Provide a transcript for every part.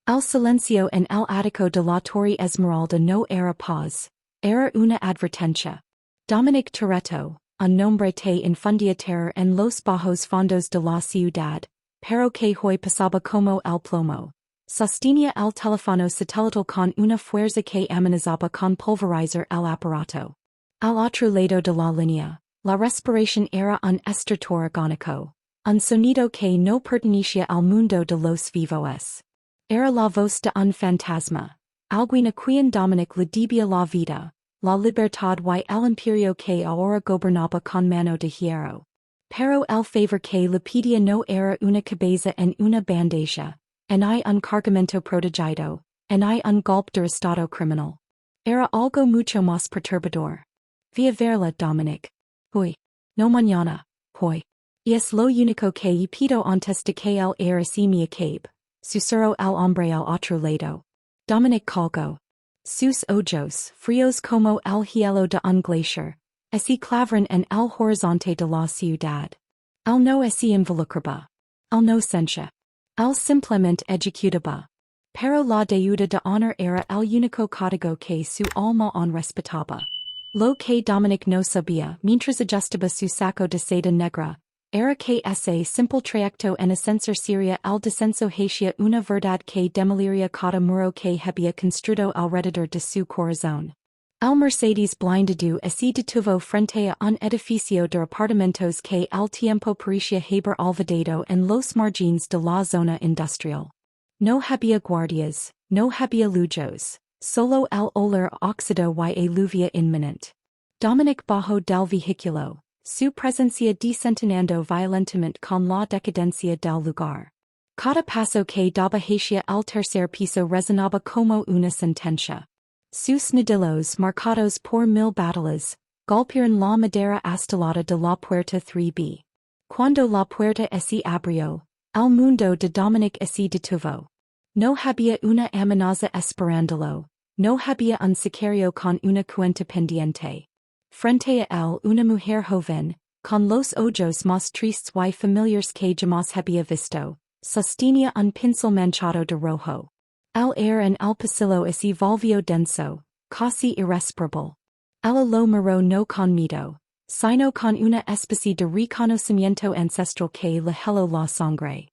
Al silencio en el ático de la Torre Esmeralda no era paz, era una advertencia. Dominic Toretto, un nombre te infundía terror en los bajos fondos de la ciudad, pero que hoy pasaba como el plomo. Sostenía el teléfono satelital con una fuerza que amenazaba con pulverizar el aparato. Al otro lado de la línea, la respiración era un estertor agónico, un sonido que no pertenecía al mundo de los vivos. Era la voz de un fantasma, alguien a quien Dominic le debía la vida, la libertad y el imperio que ahora gobernaba con mano de hierro. Pero el favor que le pedía no era una cabeza en una bandeja, en un cargamento protegido, en un golpe de estado criminal. Era algo mucho más perturbador. Via verla, Dominic. Hoy. No mañana. Hoy. Y es lo único que y pido antes de que él era si me acabe. Susurró el hombre al otro lado. Dominic colgó. Sus ojos, fríos como el hielo de un glaciar, así clavaron en el horizonte de la ciudad. Él no así involucraba. Él no sentia. Él simplemente ejecutaba. Pero la deuda de honor era el único código que su alma on respetaba. Lo que Dominic no sabía mientras ajustaba su saco de seda negra, era que ese simple trayecto en ascensor sería el descenso hacia una verdad que demoliría cada muro que había construido alrededor de su corazón. El Mercedes blindado así detuvo frente a un edificio de apartamentos que al tiempo parecía haber olvidado en los margines de la zona industrial. No había guardias, no había lujos, solo el olor a óxido y a lluvia inminente. Dominic bajó del vehículo, su presencia desentonando violentamente con la decadencia del lugar. Cada paso que daba hacia el tercer piso resonaba como una sentencia. Sus nudillos marcados por 1000 batallas, golpearon la madera astelada de la puerta 3B. Cuando la puerta se abrió, el mundo de Dominic se detuvo. No había una amenaza esperándolo, no había un sicario con una cuenta pendiente. Frente a él una mujer joven, con los ojos más tristes y familiares que jamás había visto, sostenía un pincel manchado de rojo. El aire en el pasillo se volvió denso, casi irrespirable. Ella lo miró no con miedo, sino con una especie de reconocimiento ancestral que le heló la sangre.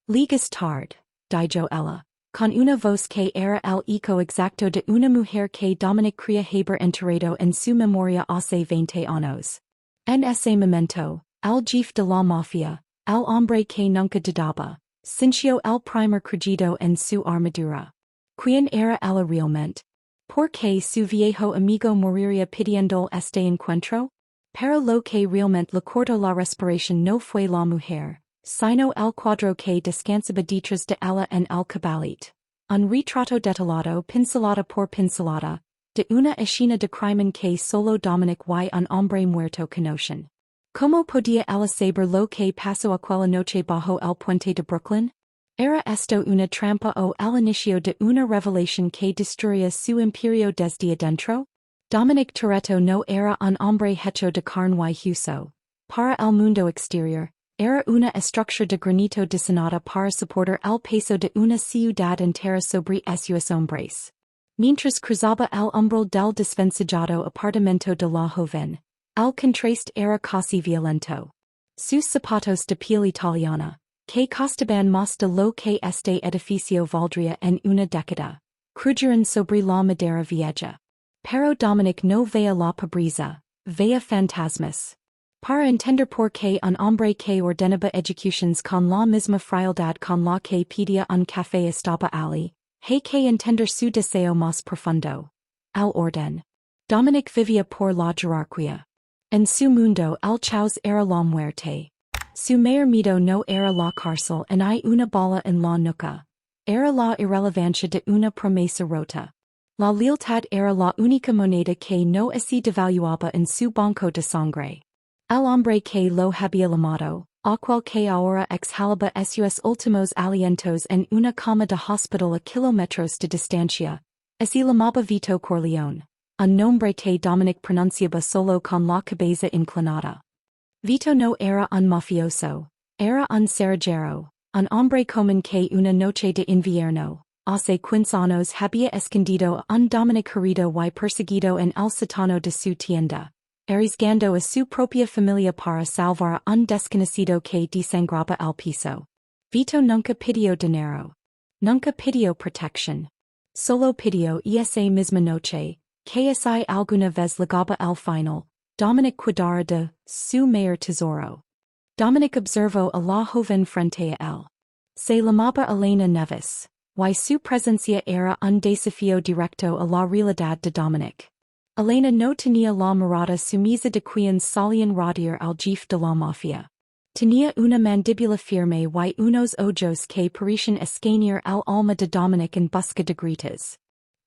Ligas tarde, dijo ella, con una voz que era el eco exacto de una mujer que Dominic creía haber enterrado en su memoria hace 20 años. En ese momento, el jefe de la mafia, el hombre que nunca dudaba, sintió el primer crujido en su armadura. ¿Quién era ella realmente? ¿Por qué su viejo amigo moriría pidiendo este encuentro? Pero lo que realmente le cortó la respiración no fue la mujer, sino el cuadro que descansaba detrás de ella en el cabaret. Un retrato detallado pincelada por pincelada, de una escena de crimen que solo Dominic y un hombre muerto conocen. ¿Cómo podía ella saber lo que pasó aquella noche bajo el puente de Brooklyn? ¿Era esto una trampa o el inicio de una revelación que destruía su imperio desde adentro? Dominic Toretto no era un hombre hecho de carne y hueso. Para el mundo exterior, era una estructura de granito diseñada para soportar el peso de una ciudad entera sobre sus hombres. Mientras cruzaba el umbral del desvencijado apartamento de la joven, el contraste era casi violento. Sus zapatos de piel italiana, que costaban más de lo que este edificio valdría en una década, crujeron sobre la madera vieja. Pero Dominic no veía la pobreza, veía fantasmas. Para entender por qué un hombre que ordenaba ejecuciones con la misma frialdad con la que pedía un café estaba allí, hay que entender su deseo más profundo. El orden. Dominic vivía por la jerarquía. En su mundo el caos era la muerte. Su mayor miedo no era la cárcel en hay una bala en la nuca. Era la irrelevancia de una promesa rota. La lealtad era la única moneda que no se devaluaba en su banco de sangre. El hombre que lo había llamado, aquel que ahora exhalaba sus últimos alientos en una cama de hospital a kilómetros de distancia, se llamaba Vito Corleone, un nombre que Dominic pronunciaba solo con la cabeza inclinada. Vito no era un mafioso, era un cerrajero, un hombre común que una noche de invierno, hace quinzanos había escondido un Dominic herido y perseguido en el sótano de su tienda, arriesgando a su propia familia para salvar a un desconocido que desangraba el piso. Vito nunca pidió dinero. Nunca pidió protección. Solo pidió esa misma noche, que si alguna vez llegaba el final, Dominic cuidara de su mayor tesoro. Dominic observó a la joven frente a él. Se llamaba Elena Neves, y su presencia era un desafío directo a la realidad de Dominic. Elena no tenía la mirada sumisa de quien solían rodear al jefe de la mafia. Tenía una mandíbula firme y unos ojos que parecían escanear el alma de Dominic en busca de gritas.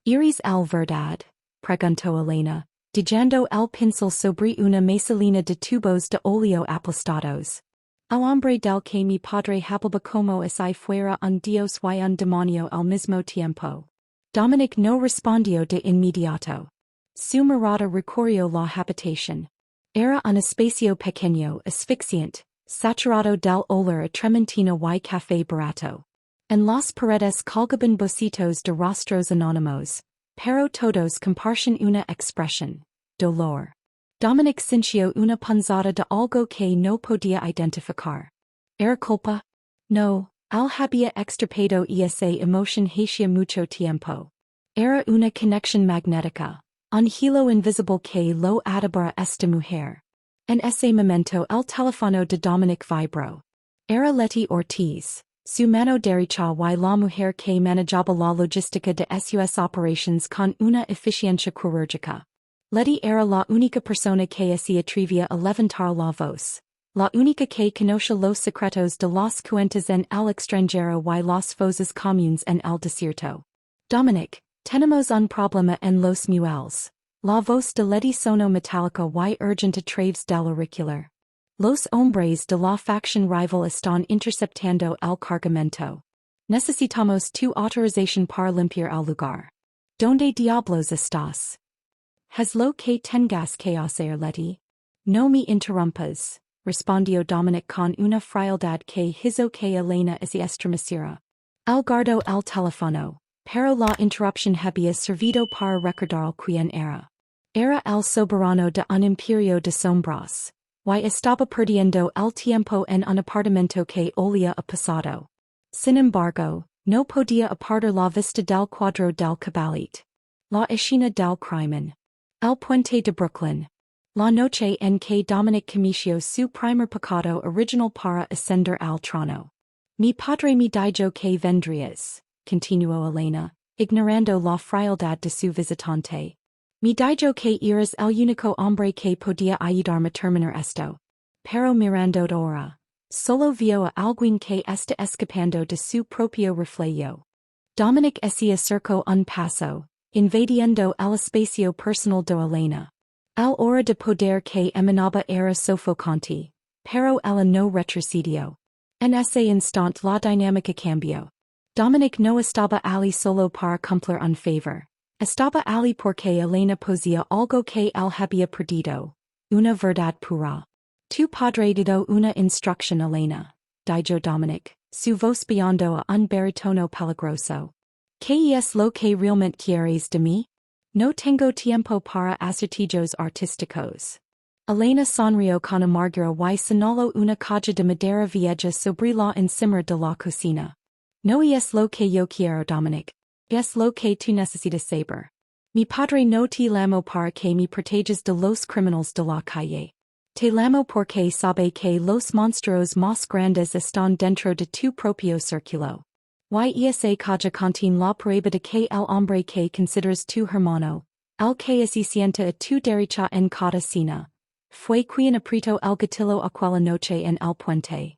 ¿Eres el verdad? Preguntó Elena, dejando el pincel sobre una mesa llena de tubos de óleo aplastados. El hombre del que mi padre hablaba como si fuera un dios y un demonio al mismo tiempo. Dominic no respondió de inmediato. Su mirada recorrió la habitación. Era un espacio pequeño, asfixiante, saturado del olor a trementina y café barato. En las paredes colgaban bocitos de rostros anónimos, pero todos compartían una expresión: dolor. Dominic sintió una punzada de algo que no podía identificar. ¿Era culpa? No, él había extirpado esa emoción hacía mucho tiempo. Era una conexión magnética, un hilo invisible que lo ataba a esta mujer. En ese momento el teléfono de Dominic vibró. Era Letty Ortiz, su mano derecha y la mujer que manejaba la logística de sus operations con una eficiencia quirúrgica. Letty era la única persona que se atrevía a levantar la voz. La única que conocía los secretos de las cuentas en el extranjero y las fosas comunes en el desierto. Dominic, tenemos un problema en los muelles. La voz de Letty sonó metálica y urgente a través del auricular. Los hombres de la facción rival están interceptando el cargamento. Necesitamos tu autorización para limpiar el lugar. ¿Dónde diablos estás? ¿Has lo que tengas que hacer, Letty? No me interrumpas, respondió Dominic con una frialdad que hizo que Elena se estremeciera. Él guardó el teléfono, pero la interrupción había servido para recordar quién era. Era el soberano de un imperio de sombras, y estaba perdiendo el tiempo en un apartamento que olía a pasado. Sin embargo, no podía apartar la vista del cuadro del cabaret. La escena del crimen. El puente de Brooklyn. La noche en que Dominic cometió su primer pecado original para ascender al trono. Mi padre me dijo que vendrías, continuó Elena, ignorando la frialdad de su visitante. Me dijo que eras el único hombre que podía ayudarme a terminar esto. Pero mirando ahora, solo vio a alguien que está escapando de su propio reflejo. Dominic se acercó un paso, invadiendo el espacio personal de Elena. El aura de poder que emanaba era sofocante, pero ella no retrocedió. En ese instante la dinámica cambió. Dominic no estaba allí solo para cumplir un favor. Estaba allí porque Elena poseía algo que él había perdido. Una verdad pura. Tu padre dio una instrucción, Elena, dijo Dominic, su voz bajando a un baritono peligroso. ¿Qué es lo que realmente quieres de mí? No tengo tiempo para acertijos artísticos. Elena sonrió con amargura y señaló una caja de madera vieja sobre la encimera de la cocina. No es lo que yo quiero, Dominic. Es lo que tú necesitas saber. Mi padre no te llamo para que me protejas de los criminales de la calle. Te llamo porque sabe que los monstruos más grandes están dentro de tu propio círculo. Y esa caja contiene la prueba de que el hombre que consideras tu hermano, el que se sienta a tu derecha en cada cena, fue quien apretó el gatillo aquella noche en el puente.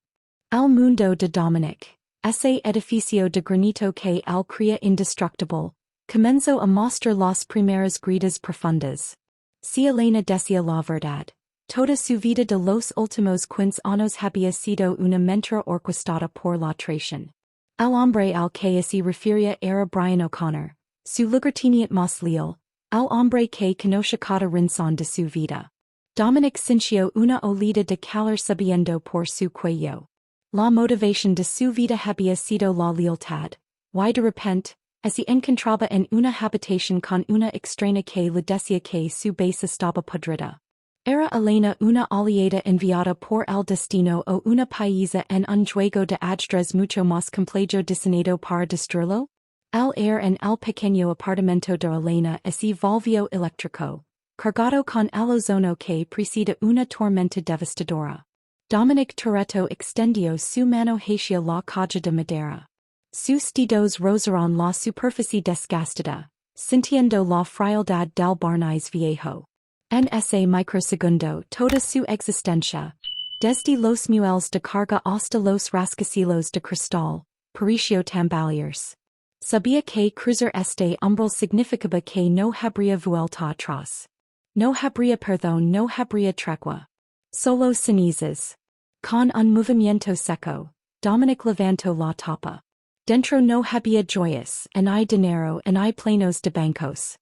El mundo de Dominic, ese edificio de granito que él creía indestructible, comenzó a mostrar las primeras grietas profundas. Si Elena decía la verdad, toda su vida de los últimos 15 años había sido una mentira orquestada por la traición. El hombre al que se refería era Brian O'Connor, su lugarteniente más leal, el hombre que conocía cada rincón de su vida. Dominic sintió una olida de calor subiendo por su cuello. La motivación de su vida había sido la lealtad, y de repente, si encontraba en una habitación con una extraña que le decía que su base estaba podrida. Era Elena una aliada enviada por el destino o una paisa en un juego de ajedrez mucho más complejo diseñado para destruirlo? El air en el pequeño apartamento de Elena si volvió eléctrico, cargado con el ozono que precede una tormenta devastadora. Dominic Toretto extendió su mano hacia la caja de madera. Sus dedos rozaron la superficie desgastada, sintiendo la frialdad del barniz viejo. En ese microsegundo toda su existencia, desde los muelles de carga hasta los rascacielos de cristal, pareció tambalearse. Sabía que cruzar este umbral significaba que no habría vuelta atrás. No habría perdón, no habría tregua. Solo cenizas. Con un movimiento seco, Dominic levantó la tapa. Dentro no había joyas, hay dinero, hay plenos de bancos.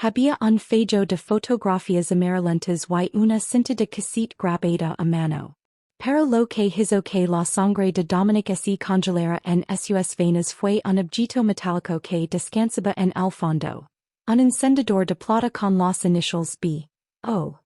Había un fallo de fotografías amarillentas y una cinta de cassette grabada a mano. Pero lo que hizo que la sangre de Dominic se congelara en sus venas fue un objeto metálico que descansaba en el fondo. Un encendedor de plata con las iniciales B. O.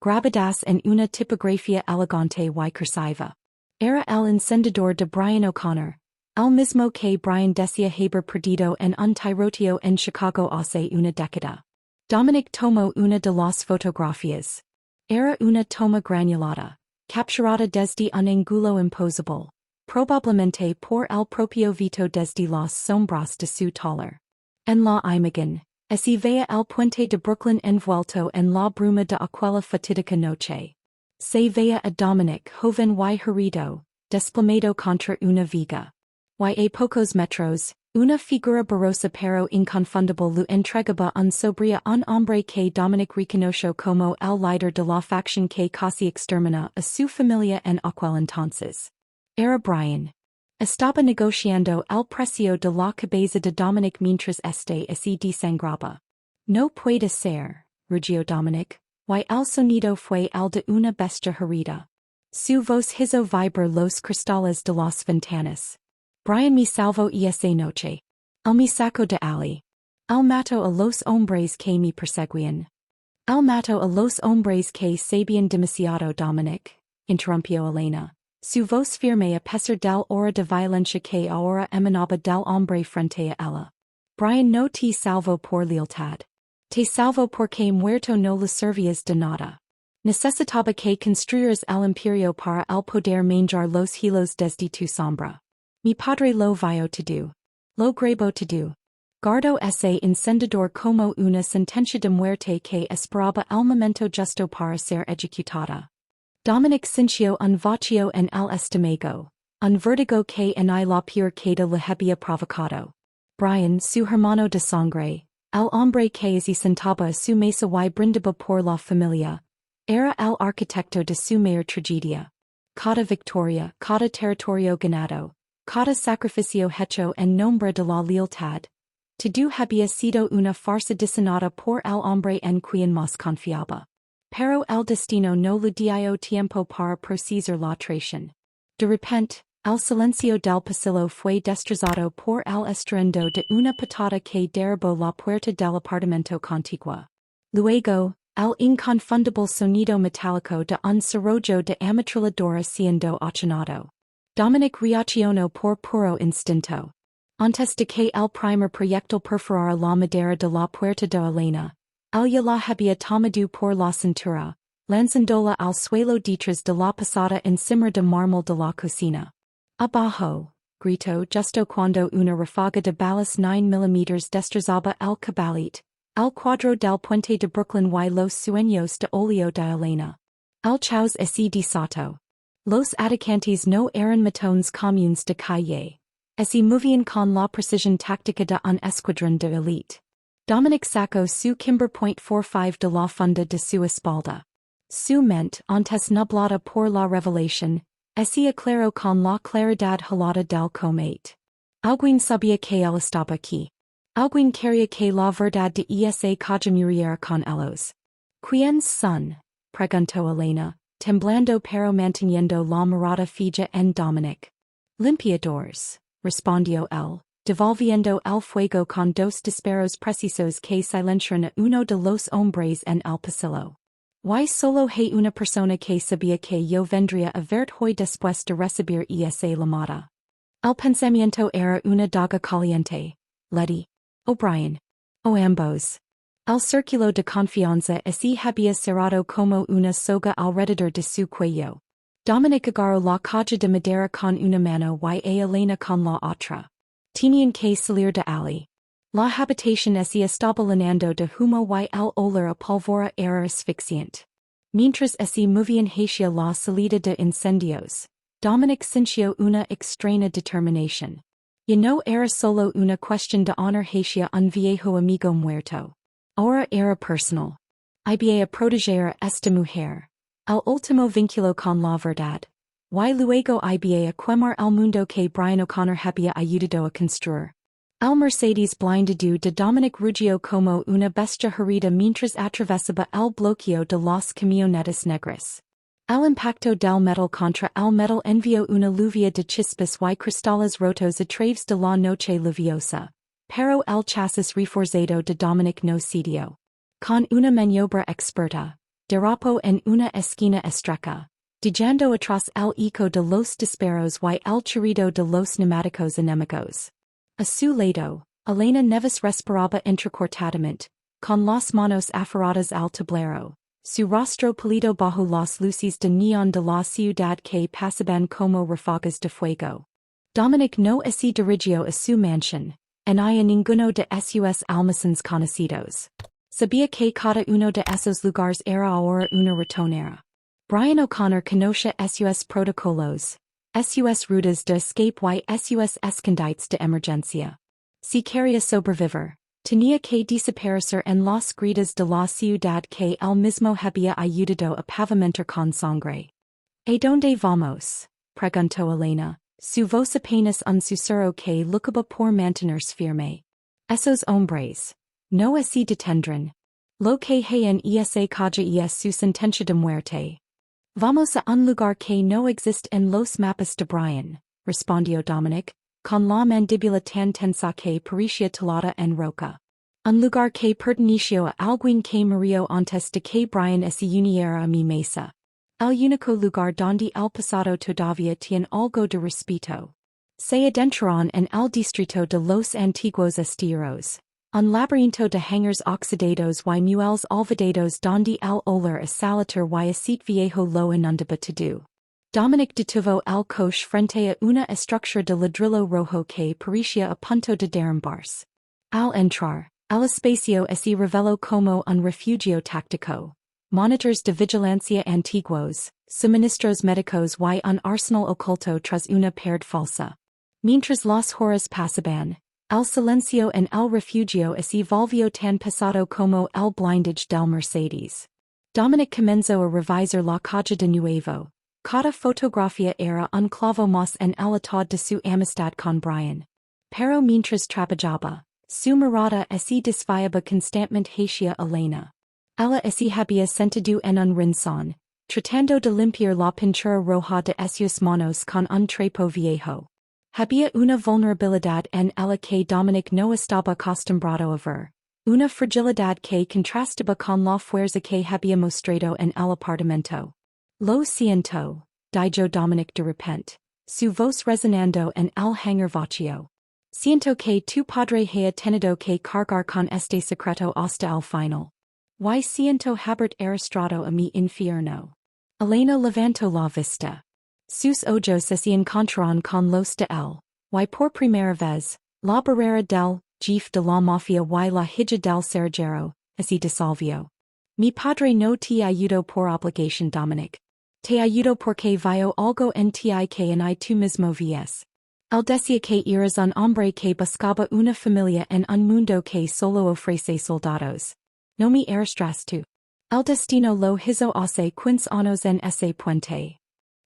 Grabadas en una tipografía elegante y cursiva. Era el encendedor de Brian O'Connor, el mismo que Brian decía haber perdido en un tiroteo en Chicago hace una década. Dominic tomó una de las fotografías. Era una toma granulada, capturada desde un ángulo imposible, probablemente por el propio Vito desde las sombras de su taller. En la imagen, se veía el puente de Brooklyn envuelto en la bruma de aquella fatídica noche. Se veía a Dominic joven y herido, desplomado contra una viga. Y a pocos metros, una figura borrosa pero inconfundible lo entregaba un sobria un hombre que Dominic reconoció como el líder de la facción que casi extermina a su familia en aquel entonces. Era Brian. Estaba negociando el precio de la cabeza de Dominic mientras este se desangraba. No puede ser, rugió Dominic, y el sonido fue el de una bestia herida. Su voz hizo vibrar los cristales de las ventanas. Brian me salvó esa noche. El me sacó de allí. El mató a los hombres que me perseguían. El mató a los hombres que sabían demasiado. Dominic, interrumpió Elena. Su voz firme a pesar del aura de violencia que ahora emanaba del hombre frente a ella. Brian no te salvó por lealtad. Te salvó porque muerto no le servías de nada. Necesitaba que construyeras el imperio para el poder manjar los hilos desde tu sombra. Mi padre lo vio todo. Lo grabó todo. Guardo ese encendedor como una sentencia de muerte que esperaba el momento justo para ser ejecutada. Dominic sintió un vacío en el estómago, un vértigo que en la peor queda le había provocado. Brian, su hermano de sangre, el hombre que se sentaba a su mesa y brindaba por la familia, era el arquitecto de su mayor tragedia. Cada victoria, cada territorio ganado, cada sacrificio hecho en nombre de la lealtad, todo había sido una farsa diseñada por el hombre en quien más confiaba. Pero el destino no le dio tiempo para procesar la traición. De repente, el silencio del pasillo fue destrozado por el estruendo de una patada que derribó la puerta del apartamento contiguo. Luego, el inconfundible sonido metálico de un cerrojo de ametralladora siendo accionado. Dominic reaccionó por puro instinto. Antes de que el primer proyectil perforara la madera de la puerta de Elena, él ya la había tomado por la cintura, lanzándola al suelo detrás de la posada encima de mármol de la cocina. Abajo, gritó justo cuando una ráfaga de balas 9 mm destrozaba el cabalit, el cuadro del puente de Brooklyn y los sueños de óleo de Elena. El caos se desató. Los atacantes no eran matones comunes de calle. Se movían con la precisión táctica de un escuadrón de élite. Dominic sacó su Kimber .45 de la funda de su espalda. Su mente, antes nublada por la revelación, se aclaró con la claridad helada del comete. Alguien sabía que él estaba aquí. Alguien quería que la verdad de esa caja muriera con ellos. ¿Quiénes son? Preguntó Elena, temblando pero manteniendo la mirada fija en Dominic. Limpiadores, respondió él, devolviendo el fuego con dos disparos precisos que silenciaron uno de los hombres en el pasillo. Y solo hay una persona que sabía que yo vendría a verte hoy después de recibir esa llamada. El pensamiento era una daga caliente. Letty. O'Brien. O ambos. El círculo de confianza así había cerrado como una soga alrededor de su cuello. Dominic agarró la caja de madera con una mano y Elena con la otra. Tenían que salir de allí. La habitación así estaba llenando de humo y el olor a pólvora era asfixiante. Mientras así movían hacia la salida de incendios, Dominic sintió una extraña determinación. Y no era solo una cuestión de honor hacia un viejo amigo muerto. Ahora era personal. Iba a proteger a esta mujer. El último vínculo con la verdad. Y luego iba a quemar el mundo que Brian O'Connor había ayudado a construir. El Mercedes blindado de Dominic rugió como una bestia herida mientras atravesaba el bloqueo de las camionetas negras. El impacto del metal contra el metal envió una lluvia de chispas y cristales rotos a través de la noche lluviosa, pero el chasis reforzado de Dominic no cedió. Con una maniobra experta, derrapó en una esquina estrecha, dejando atrás el eco de los disparos y el chirrido de los neumáticos enemigos. A su lado, Elena Neves respiraba entrecortadamente, con las manos aferradas al tablero, su rostro pálido bajo las luces de neón de la ciudad que pasaban como ráfagas de fuego. Dominic no se dirigió a su mansión, en a ninguno de sus almacenes conocidos. Sabía que cada uno de esos lugares era ahora una ratonera. Brian O'Connor conoce sus protocolos, sus rutas de escape y sus escondites de emergencia. Si quería sobrevivir, tenía que desaparecer en las grietas de la ciudad que él mismo había ayudado a pavimentar con sangre. ¿A dónde vamos?, preguntó Elena, su voz apenas un susurro que luchaba por mantenerse firme. Esos hombres. No se detendrán. Lo que hay en esa calle es su sentencia de muerte. Vamos a un lugar que no existe en los mapas de Brian, respondió Dominic, con la mandíbula tan tensa que parecía talada en roca. Un lugar que perteneció a alguien que murió antes de que Brian se uniera a mi mesa. El único lugar donde el pasado todavía tiene algo de respeto. Se adentrarán en el distrito de los antiguos estiros. Un laberinto de hangars oxidados y muelles olvidados donde el olor a salater y aceite viejo lo inundaba todo. Dominic detuvo el coche frente a una estructura de ladrillo rojo que parecía a punto de derrumbarse. Al entrar, el espacio se reveló como un refugio táctico. Monitors de vigilancia antiguos, suministros médicos y un arsenal oculto tras una pared falsa. Mientras las horas pasaban, el silencio en el refugio se volvió tan pesado como el blindage del Mercedes. Dominic comenzó a revisar la caja de nuevo. Cada fotografía era un clavo más en el atad de su amistad con Brian. Pero mientras trabajaba, su mirada se desviaba constantemente hacia Elena. Ella se había sentado en un rincón, tratando de limpiar la pintura roja de sus manos con un trapo viejo. Había una vulnerabilidad en ella que Dominic no estaba acostumbrado a ver, una fragilidad que contrastaba con la fuerza que había mostrado en el apartamento. Lo siento, dijo Dominic de repente, su voz resonando en el hangar vacío. Siento que tu padre haya tenido que cargar con este secreto hasta el final. Y siento haber arrastrado a mi infierno. Elena levantó la vista. Sus ojos se encontraron con los de él, y por primera vez, la barrera del Jefe de la Mafia y la hija del cerrajero, se disolvió. Mi padre no te ayudó por obligación, Dominic. Te ayudó porque vio algo en ti que en tú mismo vías. Él decía que eras un hombre que buscaba una familia en un mundo que solo ofrece soldados. No me arrastraste. El destino lo hizo hace 15 años en ese puente.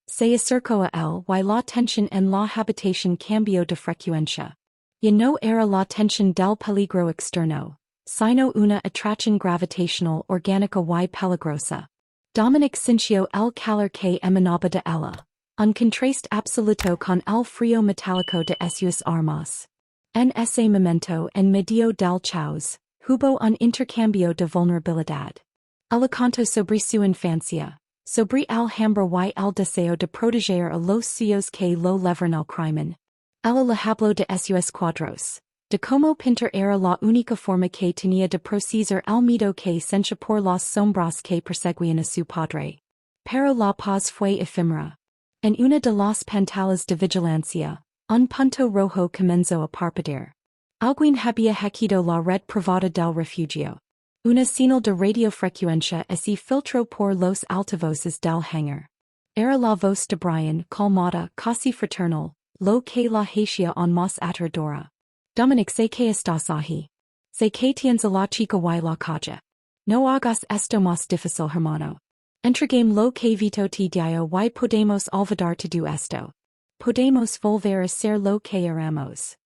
Se acercó a él y la tensión en la habitación cambió de frecuencia. Ya no era la tensión del peligro externo, sino una atracción gravitacional orgánica y peligrosa. Dominic sintió el calor que emanaba de ella, un contraste absoluto con el frío metálico de sus armas. En ese momento en medio del caos, hubo un intercambio de vulnerabilidad. Ella contó sobre su infancia, sobre el hambre y el deseo de proteger a los suyos que lo llevaron al crimen. Ella le habló de sus cuadros, de cómo pintar era la única forma que tenía de procesar el miedo que sentía por las sombras que perseguían a su padre. Pero la paz fue efímera. En una de las pantallas de vigilancia, un punto rojo comenzó a parpadear. Alguien había hackeado la red privada del refugio. Una señal de radiofrecuencia se filtró por los altavoces del hangar. Era la voz de Brian, calmada, casi fraternal, lo que la hacía aún más aterradora. Dominic, sé que estás ahí. Sé que tienes a la chica y la calle. No hagas esto más difícil, hermano. Entregame lo que Vito te dio y podemos olvidar todo esto. Podemos volver a ser lo que éramos.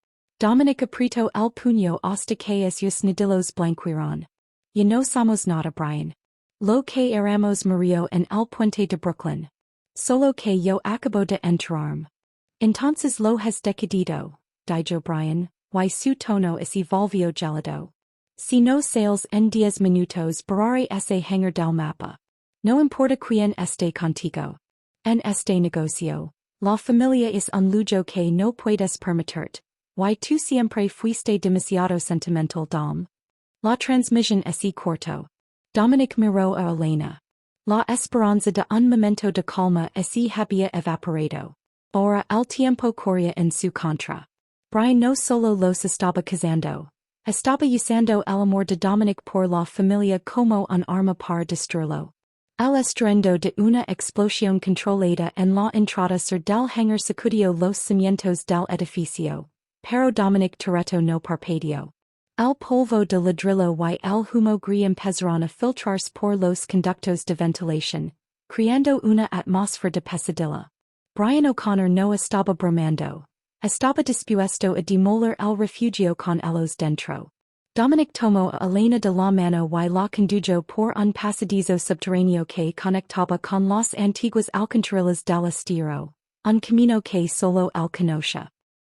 Dominic apretó el puño hasta que sus nudillos blanquearon. Ya no somos nada, Brian. Lo que éramos murió en el puente de Brooklyn. Solo que yo acabo de enterarme. Entonces lo has decidido, dijo Brian, y su tono se volvió gélido. Si no sales en 10 minutos borraré ese hangar del mapa. No importa quién esté contigo. En este negocio, la familia es un lujo que no puedes permitirte. Y tú siempre fuiste demasiado sentimental, Dom. La transmisión se cortó. Dominic miró a Elena. La esperanza de un momento de calma se había evaporado. Ahora el tiempo corría en su contra. Brian no solo los estaba casando. Estaba usando el amor de Dominic por la familia como un arma para destruirlo. El estruendo de una explosión controlada en la entrada sur del hangar sacudió los cimientos del edificio. Pero Dominic Toretto no parpadeó. El polvo de ladrillo y el humo gris empezaron a filtrarse por los conductos de ventilación, creando una atmósfera de pesadilla. Brian O'Connor no estaba bromando. Estaba dispuesto a demoler el refugio con ellos dentro. Dominic tomó a Elena de la mano y la condujo por un pasadizo subterráneo que conectaba con las antiguas alcantarillas del estero, un camino que solo él conocía.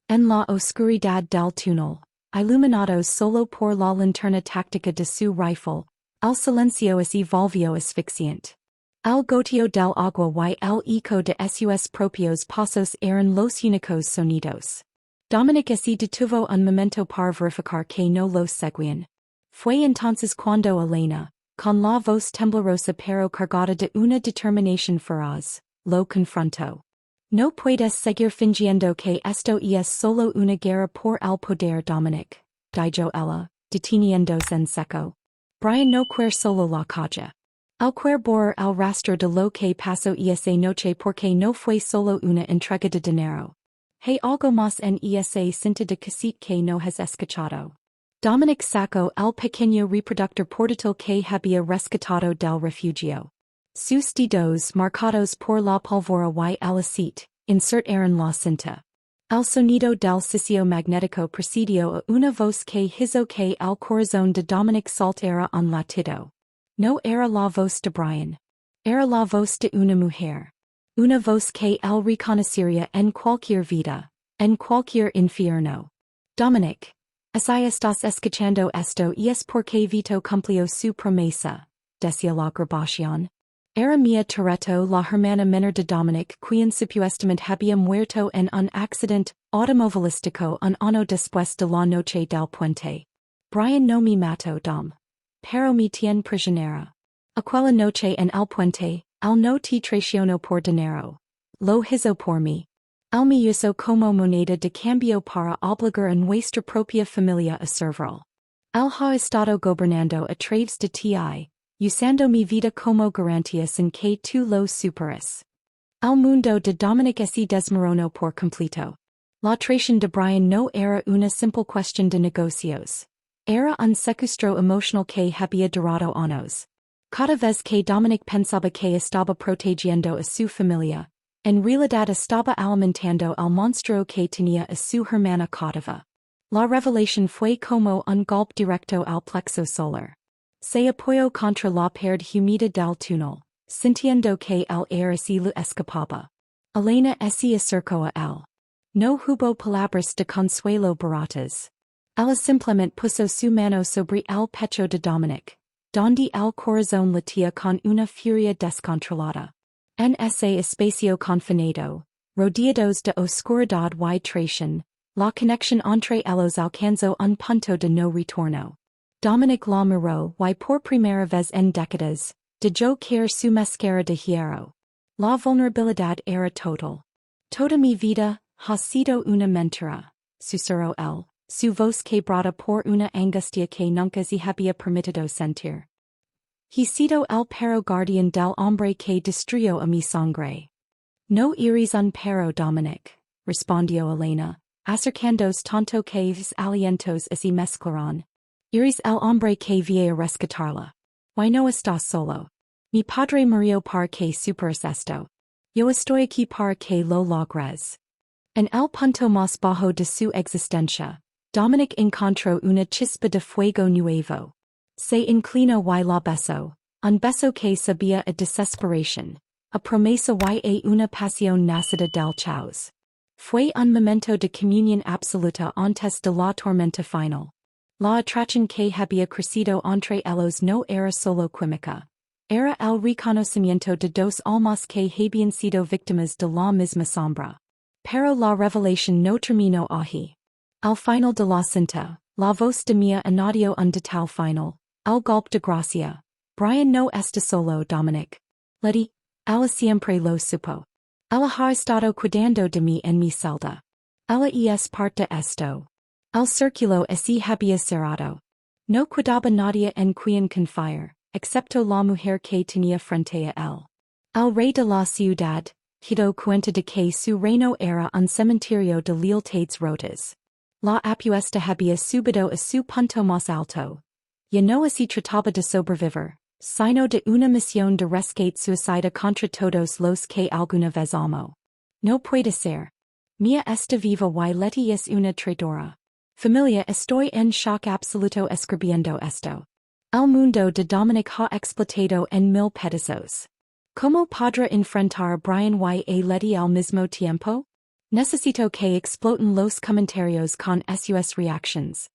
En la oscuridad del túnel, iluminados solo por la linterna táctica de su rifle, el silencio se volvió asfixiante. El goteo del agua y el eco de sus propios pasos eran los únicos sonidos. Dominic se detuvo un momento para verificar que no los seguían. Fue entonces cuando Elena, con la voz temblorosa pero cargada de una determinación feroz, lo confrontó. No puedes seguir fingiendo que esto es solo una guerra por el poder, Dominic, dijo ella, deteniéndose en seco. Brian no quiere solo la calle. Al quiere borrar el rastro de lo que pasó esa noche porque no fue solo una entrega de dinero. Hay algo más en esa cinta de cassette que no has escuchado. Dominic sacó el pequeño reproductor portátil que había rescatado del refugio. Sus dedos marcados por la pólvora y el aceite, insertaron la cinta. El sonido del sisio magnético precedió a una voz que hizo que el corazón de Dominic saltara un latido. No era la voz de Brian. Era la voz de una mujer. Una voz que él reconocería en cualquier vida, en cualquier infierno. Dominic, si estás escuchando esto es porque Vito cumplió su promesa, decía la grabación. Era Mia Toretto, la hermana menor de Dominic, quien supuestamente había muerto en un accidente automovilístico un año después de la noche del puente. Brian no me mató, Dom. Pero me tiene prisionera. Aquella noche en el puente, él no te traicionó por dinero. Lo hizo por mí. Él me usó como moneda de cambio para obligar a nuestra propia familia a servirle. Él ha estado gobernando a través de ti, usando mi vida como garantía sin que tú lo superes. El mundo de Dominic se desmoronó por completo. La traición de Brian no era una simple cuestión de negocios. Era un secuestro emocional que había durado años. Cada vez que Dominic pensaba que estaba protegiendo a su familia, en realidad estaba alimentando el monstruo que tenía a su hermana cautiva. La revelación fue como un golpe directo al plexo solar. Se apoyó contra la pared humida del túnel, sintiendo que el aire se le escapaba. Elena se acercó a él. No hubo palabras de consuelo baratas. Ella simplemente puso su mano sobre el pecho de Dominic, donde el corazón latía con una furia descontrolada. En ese espacio confinado, rodeados de oscuridad y traición, la conexión entre ellos alcanzó un punto de no retorno. Dominic la miró y por primera vez en décadas, dejó caer su máscara de hierro. La vulnerabilidad era total. Toda mi vida ha sido una mentira, susurró él, su voz quebrada por una angustia que nunca se había permitido sentir. He sido el perro guardián del hombre que destruyó a mi sangre. No eres un perro, Dominic, respondió Elena, acercándose tanto que sus alientos se mezclaron. Eres el hombre que viene a rescatarla. Why no estás solo? Mi padre murió para que superes esto. Yo estoy aquí para que lo logres. En el punto más bajo de su existencia, Dominic encontró una chispa de fuego nuevo. Se inclinó y la besó, un beso que sabía a desesperación, a promesa y a una pasión nacida del caos. Fue un momento de comunión absoluta antes de la tormenta final. La atracción que había crecido entre ellos no era solo química. Era el reconocimiento de dos almas que habían sido víctimas de la misma sombra. Pero la revelación no terminó allí. Al final de la cinta, la voz de Mia añadió un detalle final, el golpe de gracia. Brian no está solo, Dominic. Letty, ella siempre lo supo. Ella ha estado cuidando de mí en mi celda. Ella es parte de esto. El círculo se había cerrado. No quedaba nadie en quien confiar, excepto la mujer que tenía frente a él. El rey de la ciudad, dio cuenta de que su reino era un cementerio de lealtades rotas. La apuesta había subido a su punto más alto. Ya no se trataba de sobrevivir, sino de una misión de rescate suicida contra todos los que alguna vez amó. No puede ser. Mia está viva y Letty es una traidora. Familia, estoy en shock absoluto escribiendo esto. El mundo de Dominic ha explotado en 1000 pedazos. ¿Cómo podrá enfrentar a Brian y a Letty al mismo tiempo? Necesito que exploten los comentarios con sus reactions.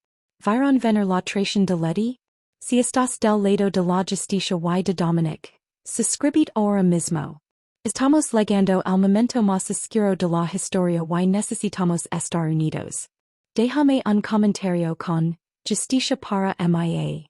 ¿Vieron venir la traición de Letty? Si estás del lado de la justicia y de Dominic, suscribid ahora mismo. Estamos llegando al momento más oscuro de la historia y necesitamos estar unidos. Déjame un comentario con justicia para MIA.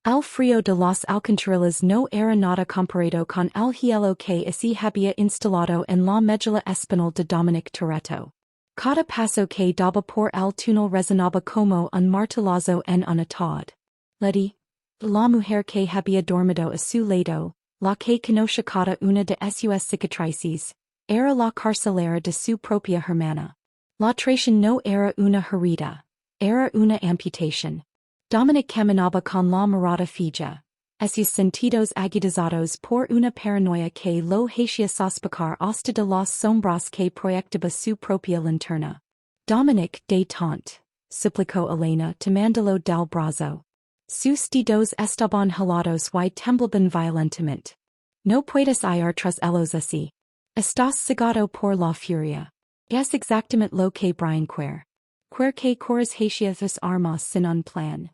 El frío de las alcantarillas no era nada comparado con el hielo que se había instalado en la médula espinal de Dominic Toretto. Cada paso que daba por el túnel resonaba como un martillazo en un ataúd. Letty, la mujer que había dormido a su lado, la que conocía cada una de sus cicatrices, era la carcelera de su propia hermana. La traición no era una herida, era una amputación. Dominic caminaba con la mirada fija, sus sentidos agudizados por una paranoia que lo hacía sospechar hasta de las sombras que proyectaba su propia linterna. Dominic, detente, suplicó Elena tomándolo del brazo. Sus dedos estaban helados y temblaban violentamente. No puedes ir tras ellos así. Estás cegado por la furia. Es exactamente lo que Brian quiere. Quiere que corras hacia tus armas sin un plan.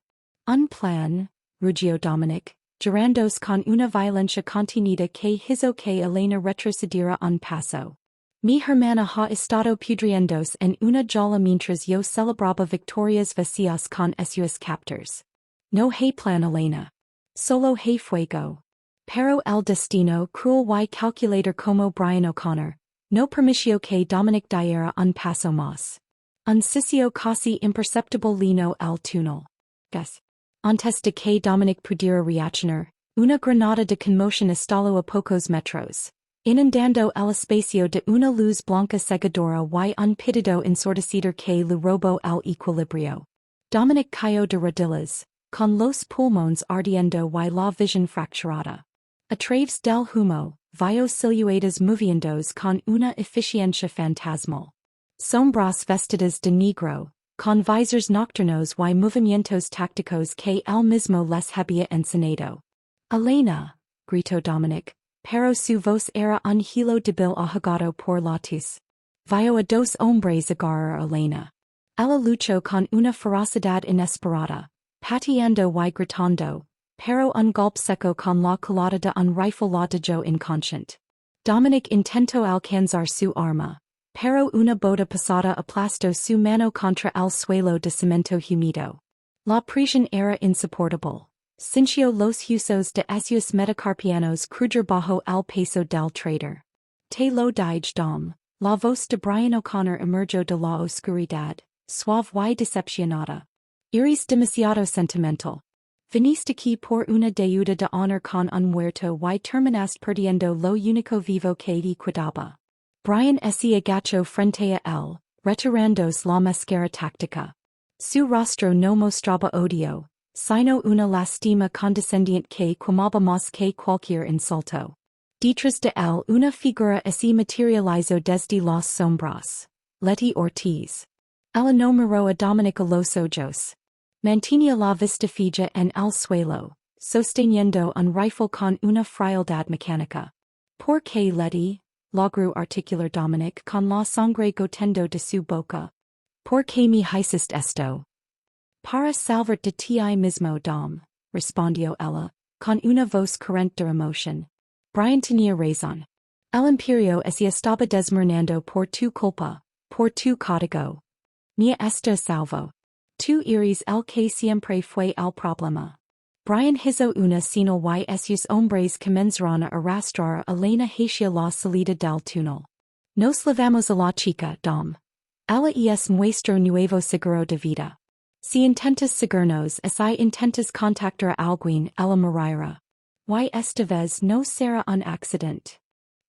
Un plan, rugió Dominic, girándose con una violencia contenida que hizo que Elena retrocediera un paso. Mi hermana ha estado pudriéndose en una jaula mientras yo celebraba victorias vacías con sus captors. No hay plan, Elena. Solo hay fuego. Pero el destino cruel y calculator como Brian O'Connor, no permitió que Dominic diera un paso más. Un sisio casi imperceptible lino el túnel. Gus. Antes de que Dominic pudiera reaccionar, una granada de conmoción estalló a pocos metros, inundando el espacio de una luz blanca cegadora y un pitido ensordecido que le robó el equilibrio. Dominic cayó de rodillas, con los pulmones ardiendo y la visión fracturada. A través del humo, vio siluetas moviéndose con una eficiencia fantasmal. Sombras vestidas de negro, con visors nocturnos y movimientos tácticos que él mismo les había enseñado. Elena, gritó Dominic, pero su voz era un hilo débil ahogado por la tos. Vio a dos hombres agarrar Elena. Ella luchó con una ferocidad inesperada, pateando y gritando, pero un golpe seco con la culata de un rifle la dejó inconscient. Dominic intentó alcanzar su arma, pero una bota pesada aplastó su mano contra el suelo de cemento humido. La presión era insoportable. Sintió los huesos de sus metacarpianos crujir bajo el peso del traitor. Te lo dije dom. La voz de Brian O'Connor emergió de la oscuridad, suave y decepcionada. Eres demasiado sentimental. Viniste aquí por una deuda de honor con un muerto y terminaste perdiendo lo único vivo que te quedaba. Brian se agachó frente a él, retirándose la máscara táctica. Su rostro no mostraba odio, sino una lástima condescendiente que quemaba más que cualquier insulto. Detrás de él una figura se materializó desde las sombras. Letty Ortiz. Ella no miró a Dominic a los ojos. Mantenía la vista fija en el suelo, sosteniendo un rifle con una frialdad mecánica. ¿Por qué, Letty? Logró articular Dominic con la sangre goteando de su boca. ¿Por qué me hiciste esto? Para salvarte de ti mismo, Dom, respondió ella, con una voz corriente de emoción. Brian tenía razón. El imperio se estaba desmoronando por tu culpa, por tu código. Me está salvo. Tú eres el que siempre fue el problema. Brian hizo una señal y sus hombres comenzaron a arrastrar a Elena hacia la salida del túnel. Nos levamos a la chica, Dom. Ella es nuestro nuevo seguro de vida. Si intentas seguirnos si intentas contactar a alguien, ella morirá. Y esta vez no será un accidente.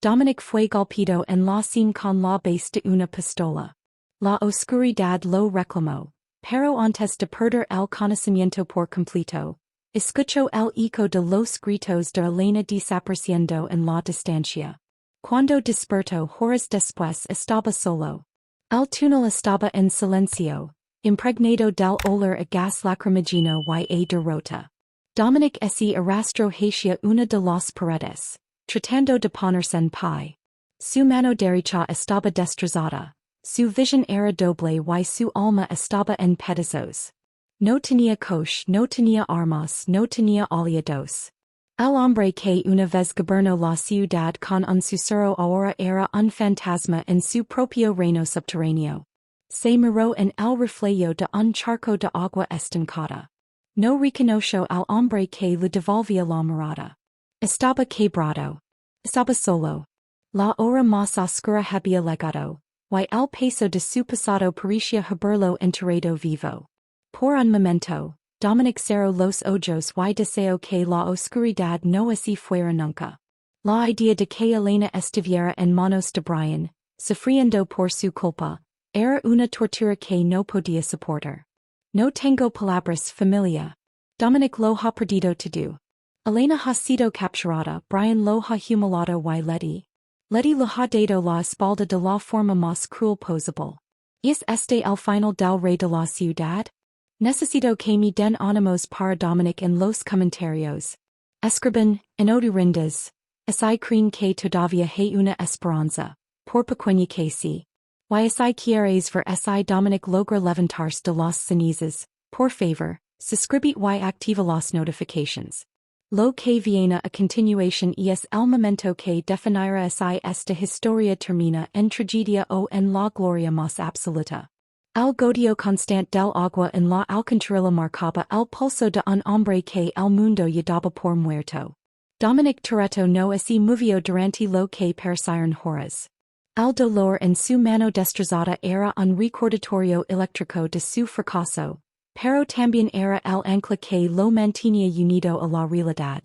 Dominic fue golpeado en la sien con la base de una pistola. La oscuridad lo reclamó, pero antes de perder el conocimiento por completo, escuchó el eco de los gritos de Elena desapareciendo en la distancia. Cuando despertó horas después estaba solo. El túnel estaba en silencio, impregnado del olor a gas lacrimógeno y a derrota. Dominic se arrastró hacia una de las paredes, tratando de ponerse en pie. Su mano derecha estaba destrozada, su visión era doble y su alma estaba en pedazos. No tenía coche, no tenía armas, no tenía aliados. El hombre que una vez gobernó la ciudad con un susurro ahora era un fantasma en su propio reino subterráneo. Se miró en el reflejo de un charco de agua estancada. No reconoció al hombre que le devolvía la mirada. Estaba quebrado. Estaba solo. La hora más oscura había llegado, y el peso de su pasado parecía haberlo enterrado vivo. Por un momento, Dominic cerró los ojos y deseó que la oscuridad no así fuera nunca. La idea de que Elena estuviera en manos de Brian, sufriendo por su culpa, era una tortura que no podía soportar. No tengo palabras, familia. Dominic lo ha perdido todo. Elena ha sido capturada, Brian lo ha humillado y Letty lo ha dado la espalda de la forma más cruel posible. ¿Es este el final del rey de la ciudad? Necesito que me den ánimos para Dominic en los comentarios. Escriban, en odurindas. Si creen que todavía hay una esperanza, por pequeña que sí. Y si quieres ver si Dominic logra levantarse de las cenizas, por favor, suscribe y activa las notifications. Lo que viene a continuación es el momento que definirá si esta historia termina en tragedia o en la gloria más absoluta. El goteo constante del agua en la alcantarilla marcaba el pulso de un hombre que el mundo ya daba por muerto. Dominic Toretto no se movió durante lo que parecieron horas. El dolor en su mano destrozada era un recordatorio eléctrico de su fracaso, pero también era el ancla que lo mantenía unido a la realidad.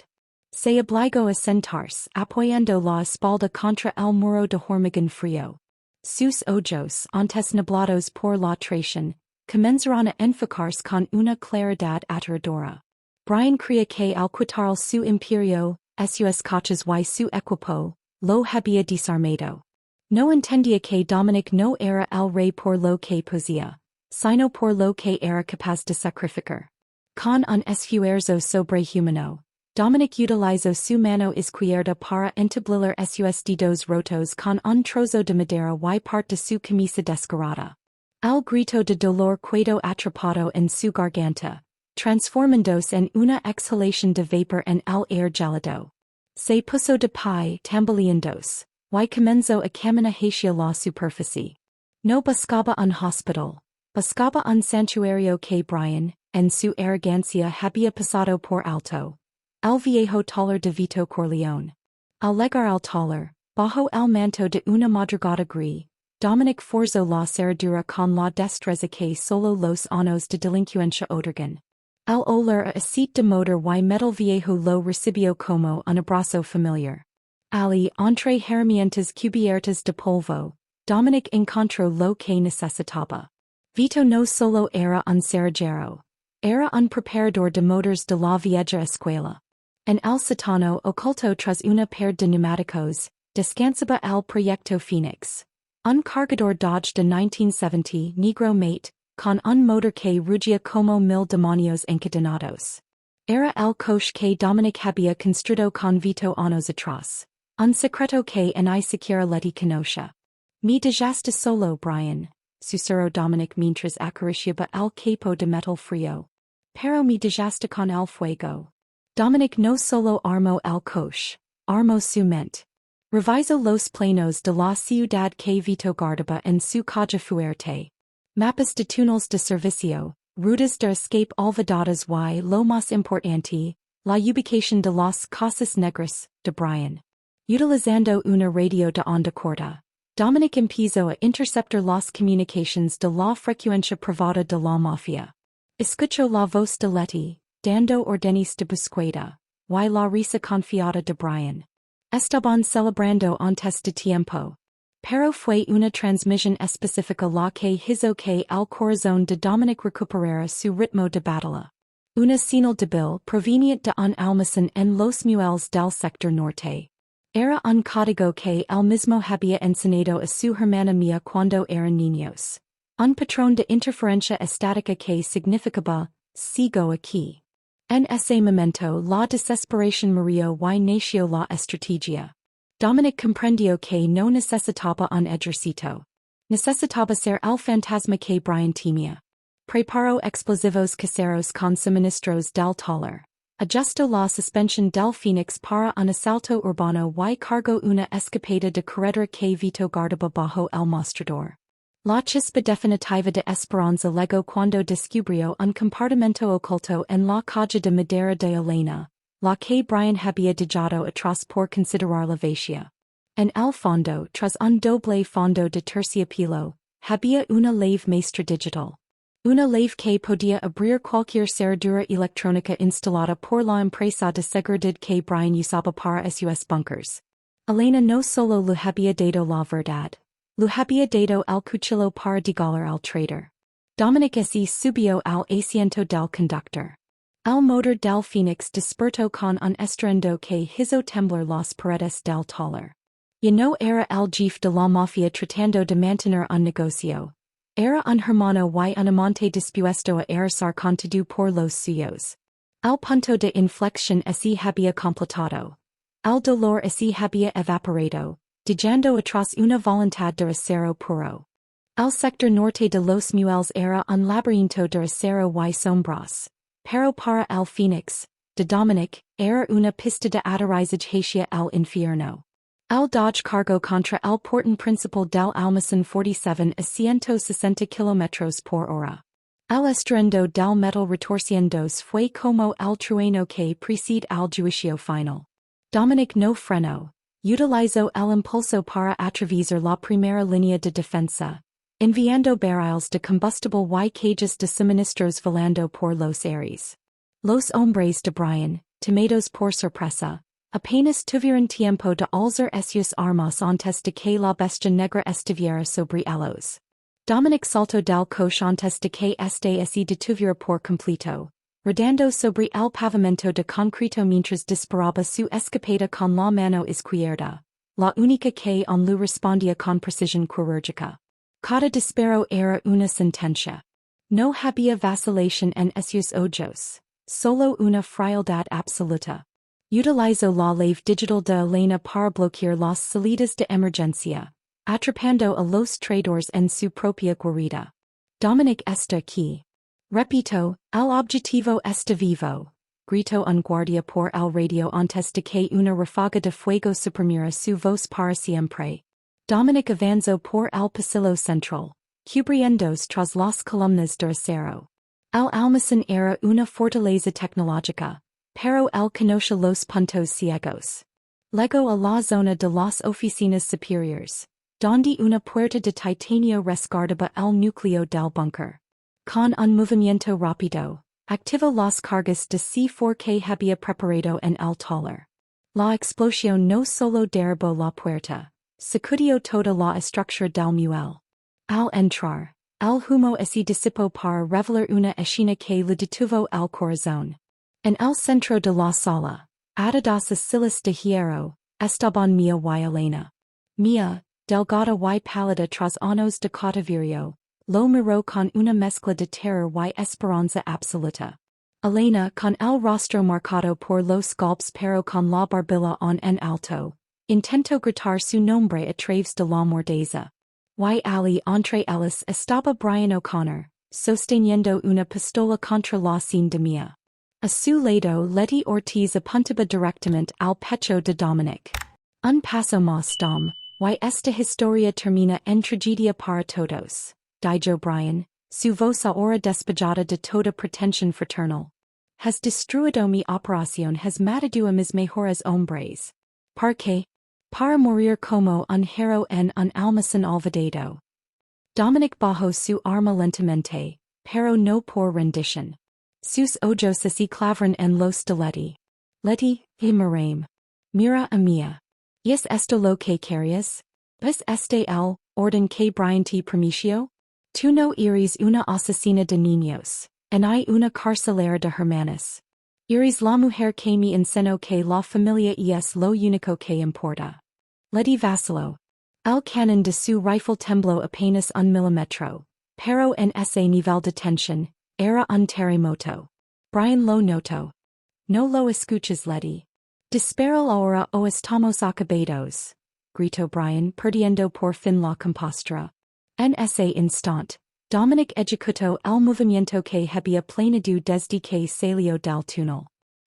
Se obligó a sentarse, apoyando la espalda contra el muro de hormigón frío. Sus ojos, antes nublados por la traición, comenzaron a enfocarse con una claridad aterradora. Brian creía que al quitar su imperio, sus coches y su equipo, lo había desarmado. No entendía que Dominic no era el rey por lo que poseía, sino por lo que era capaz de sacrificar. Con un esfuerzo sobrehumano, Dominic utilizo su mano izquierda para entablar sus dedos rotos con un trozo de madera y parte de su camisa desgarrada. Al grito de dolor quedó atrapado en su garganta, transformándose en una exhalación de vapor en el aire gelado. Se puso de pie, tambaleándose, y comenzó a caminar hacia la superficie. No buscaba un hospital, buscaba un santuario que Brian, en su arrogancia había pasado por alto. El viejo taller de Vito Corleone. Al llegar al taller, bajo el manto de una madrugada gris, Dominic forzó la cerradura con la destreza que solo los años de delincuencia otorgan. Al oler a aceite de motor y metal viejo lo recibió como un abrazo familiar. Ali entre herramientas cubiertas de polvo, Dominic encontró lo que necesitaba. Vito no solo era un cerrajero, era un preparador de motores de la vieja escuela. En el sótano oculto tras una pair de neumáticos, descansaba el proyecto Phoenix. Un cargador Dodge de 1970 negro mate, con un motor que rugía como mil demonios encadenados. Era el coche que Dominic había construido con Vito años atrás. Un secreto que ni siquiera le conocía. Me dejaste solo, Brian, susurró Dominic mientras acariciaba el capo de metal frío. Pero me dejaste con el fuego. Dominic no solo armó el coche, armó su mente. Revisó los planos de la ciudad que Vito guardaba en su caja fuerte. Mapas de túneles de servicio, rutas de escape olvidadas y, lo más importante, la ubicación de las casas negras, de Brian. Utilizando una radio de onda corta, Dominic empezó a interceptar las comunicaciones de la frecuencia privada de la Mafia. Escuchó la voz de Letty, dando órdenes de búsqueda, y la risa confiada de Brian. Estaban celebrando antes de tiempo. Pero fue una transmisión específica la que hizo que el corazón de Dominic recuperara su ritmo de batalla. Una señal débil proveniente de un almacén en los muelles del sector norte. Era un código que él mismo había enseñado a su hermana Mia cuando eran niños. Un patrón de interferencia estática que significaba, sigo aquí. En ese momento la desesperación murió y nació la estrategia. Dominic comprendió que no necesitaba un ejército. Necesitaba ser el fantasma que Brian temía. Preparó explosivos caseros con suministros del taller. Ajustó la suspensión del Phoenix para un asalto urbano y cargó una escopeta de carretera que Vito guardaba bajo el mostrador. La chispa definitiva de esperanza llegó cuando descubrió un compartimento oculto en la caja de madera de Elena, la que Brian había dejado atrás por considerar la vacía. En el fondo, tras un doble fondo de terciopelo, había una llave maestra digital. Una llave que podía abrir cualquier cerradura electrónica instalada por la empresa de seguridad que Brian usaba para sus bunkers. Elena no solo le había dado la verdad. Lo había dado el cuchillo para degolar al traitor. Dominic así subió al asiento del conductor. El motor del Phoenix despertó con un estruendo que hizo temblar las paredes del taller. Ya no era el jefe de la mafia tratando de mantener un negocio. Era un hermano y un amante dispuesto a errar con todo por los suyos. El punto de inflexión así había completado. El dolor así había evaporado, dejando atrás una voluntad de acero puro. El sector norte de los muelles era un laberinto de acero y sombras. Pero para el Phoenix, de Dominic, era una pista de aterrizaje hacia el infierno. El Dodge cargó contra el portón principal del almacén 47 a 160 km por hora. El estruendo del metal retorciéndose fue como el trueno que precede al juicio final. Dominic no frenó. Utilizó el impulso para atravesar la primera línea de defensa, enviando barriles de combustible y cajas de suministros volando por los aires. Los hombres de Brian, temidos por sorpresa, apenas tuvieron tiempo de alzar sus armas antes de que la bestia negra estuviera sobre ellos. Dominic saltó del coche antes de que este se detuviera por completo, rodando sobre el pavimento de concreto mientras disparaba su escopeta con la mano izquierda, la única que aún le respondía con precisión quirúrgica. Cada disparo era una sentencia. No había vacilación en sus ojos, solo una frialdad absoluta. Utilizo la lave digital de Elena para bloquear las salidas de emergencia, atrapando a los traidores en su propia guarida. Dominic está aquí. Repito, el objetivo está vivo. Grito un guardia por el radio antes de que una ráfaga de fuego suprimiera su voz para siempre. Dominic avanzó por el pasillo central, cubriéndose tras las columnas de acero. El almacén era una fortaleza tecnológica, pero él conoce los puntos ciegos. Llegó a la zona de las oficinas superiores, donde una puerta de titanio resguardaba el núcleo del búnker. Con un movimiento rápido, activó las cargas de C4 que había preparado en el taller. La explosión no solo derribó la puerta, sacudió toda la estructura del muelle. Al entrar, el humo se disipó para revelar una escena que le detuvo el corazón. En el centro de la sala, atadas a silas de hierro, estaban Mia y Elena. Mia, delgada y pálida tras años de cautiverio, lo miró con una mezcla de terror y esperanza absoluta. Elena, con el rostro marcado por los golpes pero con la barbilla en alto, intentó gritar su nombre a través de la mordeza. Y allí entre ellas estaba Brian O'Connor, sosteniendo una pistola contra la sien de Mia. A su lado Letty Ortiz apuntaba directamente al pecho de Dominic. Un paso más dom, y esta historia termina en tragedia para todos. Dijo Brian, su voz ahora despejada de toda pretensión fraternal. Has destruido mi operación, has matado a mis mejores hombres. ¿Por qué? Para morir como un héroe en un almacén olvidado. Dominic bajó su arma lentamente, pero no por rendición. Sus ojos se clavaron en los de Letty. Letty, mirame. Mira a Mia. ¿Es esto lo que querías? ¿Es este el orden que Brian te prometió? Tú no eres una asesina de niños, ni una carcelera de hermanas. Eres la mujer que me enseñó que la familia es lo único que importa. Letty vaciló. El cañón de su rifle tembló apenas un milímetro, pero en ese nivel de tensión, era un terremoto. Brian lo notó. No lo escuchas, Letty. Disparo ahora o estamos acabados, gritó Brian, perdiendo por fin la compostura. En ese instante, Dominic ejecutó el movimiento que había planeado desde que salió del túnel.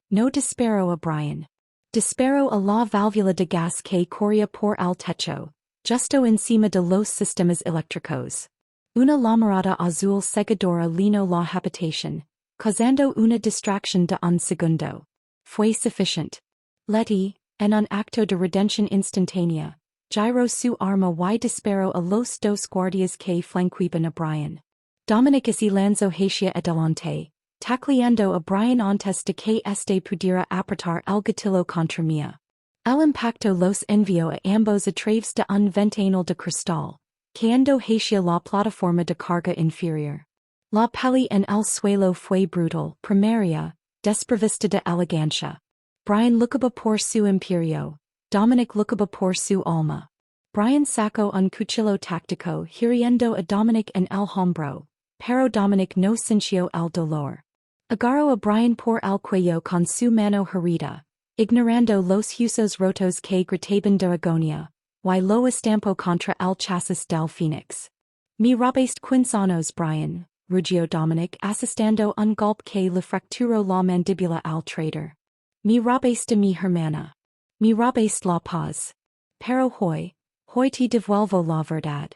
No disparó a Brian. Disparó a la válvula de gas que corría por el techo, justo encima de los sistemas eléctricos. Una llamarada azul cegadora llenó la habitación, causando una distracción de un segundo. Fue suficiente. Letty, en un acto de redención instantánea, giró su arma y disparó a los dos guardias que flanqueaban a Brian. Dominic se lanzó hacia adelante, tacleando a Brian antes de que este pudiera apretar el gatillo contra Mia. El impacto los envió a ambos a través de un ventanal de cristal, cayendo hacia la plataforma de carga inferior. La peli en el suelo fue brutal, primaria, desprovista de elegancia. Brian lucaba por su imperio. Dominic lucaba por su alma. Brian sacó un cuchillo táctico hiriendo a Dominic en el hombro, pero Dominic no sintió el dolor. Agarró a Brian por el cuello con su mano herida, ignorando los huesos rotos que gritaban de agonía, y lo estampó contra el chasis del Phoenix. Me robaste 15 años, Brian, rugió Dominic asestando un golpe que le fracturó la mandíbula al traitor. Me robaste mi hermana. Me robaste la paz. Pero hoy te devuelvo la verdad.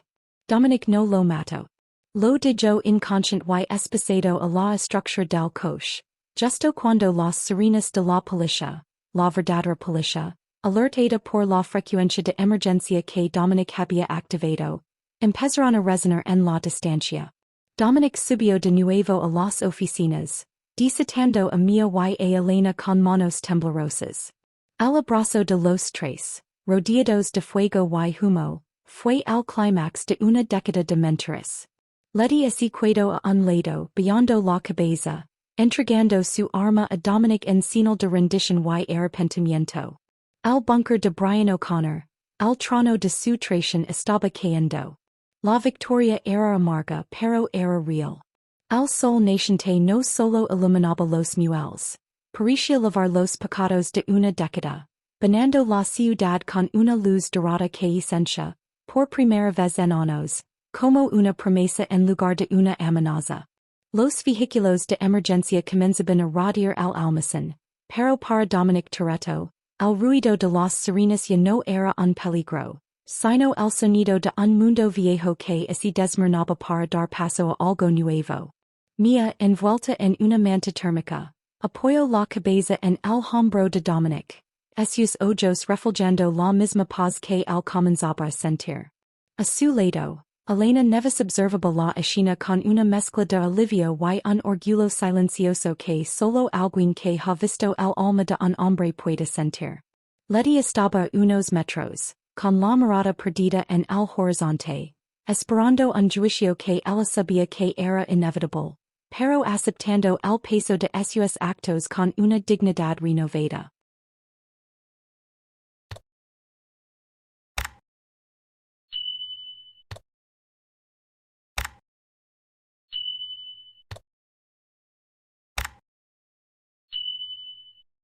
Dominic no lo mató. Lo dejó inconsciente y espesado a la estructura del coche, justo cuando las sirenas de la policía, la verdadera policía, alertada por la frecuencia de emergencia que Dominic había activado, empezaron a resonar en la distancia. Dominic subió de nuevo a las oficinas, desatando a Mia y a Elena con manos temblorosas. El abrazo de los tres, rodeados de fuego y humo, fue el clímax de una década de mentiras. Letty se quedó a un lado, bajando la cabeza, entregando su arma a Dominic en señal de rendición y arrepentimiento. El búnker de Brian O'Connor, el trono de su traición estaba cayendo. La victoria era amarga pero era real. El sol naciente no solo iluminaba los muelles, parecía lavar los pecados de una década, banando la ciudad con una luz dorada que esencia, por primera vez en años, como una promesa en lugar de una amenaza. Los vehículos de emergencia comenzaban a rodear al almacén, pero para Dominic Toretto, el ruido de las sirenas ya no era un peligro, sino el sonido de un mundo viejo que se desmoronaba para dar paso a algo nuevo. Mia, envuelta en una manta térmica, apoyó la cabeza en el hombro de Dominic, sus ojos reflejando la misma paz que él comenzaba a sentir. A su lado, Elena Neves observaba la escena con una mezcla de alivio y un orgullo silencioso que solo alguien que ha visto el alma de un hombre puede sentir. Letty estaba a unos metros, con la mirada perdida en el horizonte, esperando un juicio que ella sabía que era inevitable, pero aceptando el peso de sus actos con una dignidad renovada.